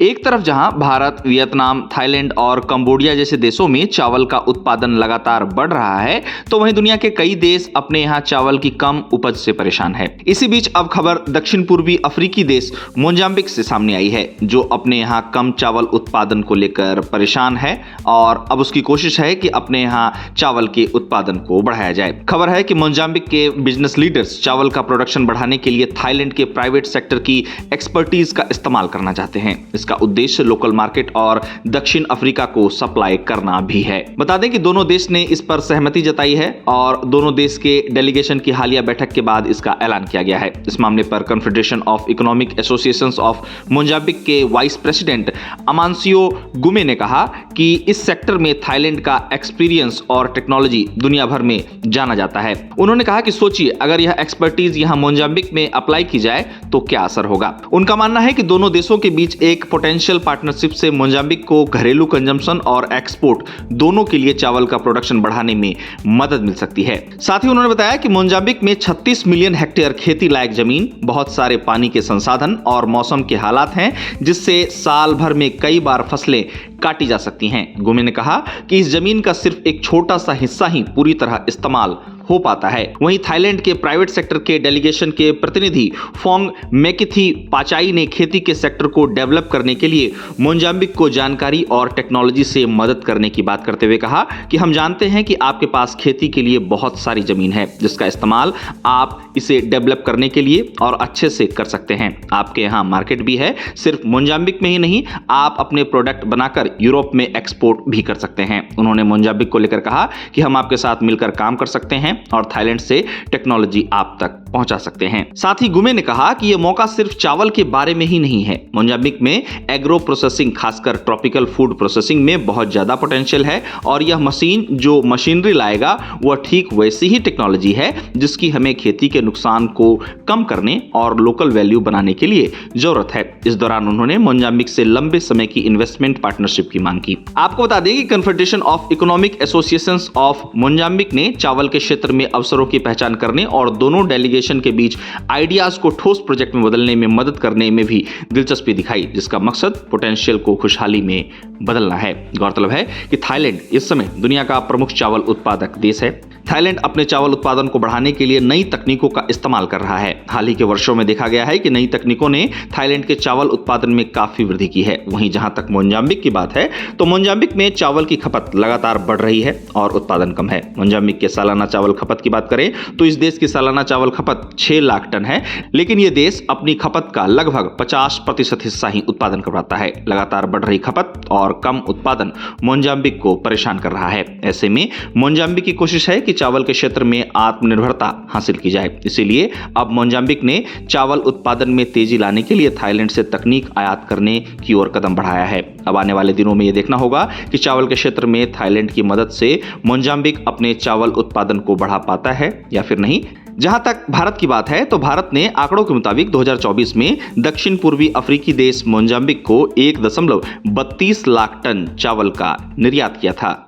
एक तरफ जहां भारत, वियतनाम, थाईलैंड और कंबोडिया जैसे देशों में चावल का उत्पादन लगातार बढ़ रहा है, तो वहीं दुनिया के कई देश अपने यहां चावल की कम उपज से परेशान है। इसी बीच अब खबर दक्षिण पूर्वी अफ्रीकी देश मोजाम्बिक से सामने आई है, जो अपने यहां कम चावल उत्पादन को लेकर परेशान है और अब उसकी कोशिश है कि अपने यहां चावल के उत्पादन को बढ़ाया जाए। खबर है कि मोजाम्बिक के बिजनेस लीडर्स चावल का प्रोडक्शन बढ़ाने के लिए थाईलैंड के प्राइवेट सेक्टर की एक्सपर्टीज का इस्तेमाल करना चाहते हैं। इसका उद्देश्य लोकल मार्केट और दक्षिण अफ्रीका को सप्लाई करना भी है। बता दें कि दोनों देश ने इस पर सहमति जताई है और दोनों देश के डेलीगेशन की हालिया बैठक के बाद इसका ऐलान किया गया है। इस मामले पर confederation of economic associations of Mozambique के वाइस प्रेसिडेंट अमांसियो गुमे ने कहा कि इस सेक्टर में थाईलैंड का एक्सपीरियंस और टेक्नोलॉजी दुनिया भर में जाना जाता है। उन्होंने कहा कि सोचिए, अगर यह एक्सपर्टीज यहां मोजाम्बिक में अप्लाई की जाए तो क्या असर होगा। उनका मानना है कि दोनों देशों के बीच एक पोटेंशियल पार्टनरशिप से मोजाम्बिक को घरेलू कंजम्पशन और एक्सपोर्ट दोनों के लिए चावल का प्रोडक्शन बढ़ाने में मदद मिल सकती है। साथ ही उन्होंने बताया कि मोजाम्बिक में 36 मिलियन हेक्टेयर खेती लायक जमीन, बहुत सारे पानी के संसाधन और मौसम के हालात हैं, जिससे साल भर में कई बार फसलें काटी जा सकती हैं। गुमे ने कहा कि इस जमीन का सिर्फ एक छोटा सा हिस्सा ही पूरी तरह इस्तेमाल हो पाता है। वहीं थाईलैंड के प्राइवेट सेक्टर के डेलीगेशन के प्रतिनिधि फोंग मेकिथी पाचाई ने खेती के सेक्टर को डेवलप करने के लिए मोजाम्बिक को जानकारी और टेक्नोलॉजी से मदद करने की बात करते हुए कहा कि हम जानते हैं कि आपके पास खेती के लिए बहुत सारी जमीन है, जिसका इस्तेमाल आप इसे डेवलप करने के लिए और अच्छे से कर सकते हैं। आपके यहाँ मार्केट भी है, सिर्फ मोजाम्बिक में ही नहीं, आप अपने प्रोडक्ट बनाकर यूरोप में एक्सपोर्ट भी कर सकते हैं। उन्होंने मोजाम्बिक को लेकर कहा कि हम आपके साथ मिलकर काम कर सकते हैं और थाईलैंड से टेक्नोलॉजी आप तक पहुंचा सकते हैं। साथ ही गुमे ने कहा कि यह मौका सिर्फ चावल के बारे में ही नहीं है। मोजाम्बिक में एग्रो प्रोसेसिंग, खासकर ट्रॉपिकल फूड प्रोसेसिंग में बहुत ज्यादा पोटेंशियल है और यह मशीन जो मशीनरी लाएगा वह ठीक वैसी ही टेक्नोलॉजी है जिसकी हमें खेती के नुकसान को कम करने और लोकल वैल्यू बनाने के लिए जरूरत है। इस दौरान उन्होंने मोजाम्बिक से लंबे समय की इन्वेस्टमेंट पार्टनरशिप की मांग की। आपको बता दें कि confederation of economic associations of Mozambique ने चावल के क्षेत्र में अवसरों की पहचान करने और दोनों डेलीगेशन के बीच आइडियाज को ठोस प्रोजेक्ट में बदलने में मदद करने में भी दिलचस्पी दिखाई, जिसका मकसद पोटेंशियल को खुशहाली में बदलना है। गौरतलब है कि थाईलैंड इस समय दुनिया का प्रमुख चावल उत्पादक देश है। थाईलैंड अपने चावल उत्पादन को बढ़ाने के लिए नई तकनीकों का इस्तेमाल कर रहा है। हाल ही के वर्षों में देखा गया है कि नई तकनीकों ने थाईलैंड के चावल उत्पादन में काफी वृद्धि की है। वहीं जहां तक मोजाम्बिक की बात है तो मोजाम्बिक में चावल की खपत लगातार बढ़ रही है और उत्पादन कम है। मोजाम्बिक के सालाना चावल खपत की बात करें तो इस देश की सालाना चावल खपत 6 लाख टन है, लेकिन यह देश अपनी खपत का लगभग 50% हिस्सा ही उत्पादन कर पाता है। लगातार बढ़ रही खपत और कम उत्पादन मोजाम्बिक को परेशान कर रहा है। ऐसे में मोजाम्बिक की कोशिश है कि चावल के क्षेत्र में आत्मनिर्भरता हासिल की जाए। इसीलिए अब मोजाम्बिक ने चावल उत्पादन में तेजी लाने के लिए थाईलैंड से तकनीक आयात करने की ओर कदम बढ़ाया है। अब आने वाले दिनों में यह देखना होगा कि चावल के क्षेत्र में थाईलैंड की मदद से मोजाम्बिक अपने चावल उत्पादन को बढ़ा पाता है या फिर नहीं। जहां तक भारत की बात है तो भारत ने आंकड़ों के मुताबिक 2024 में दक्षिण पूर्वी अफ्रीकी देश मोजाम्बिक को 1.32 लाख टन चावल का निर्यात किया था।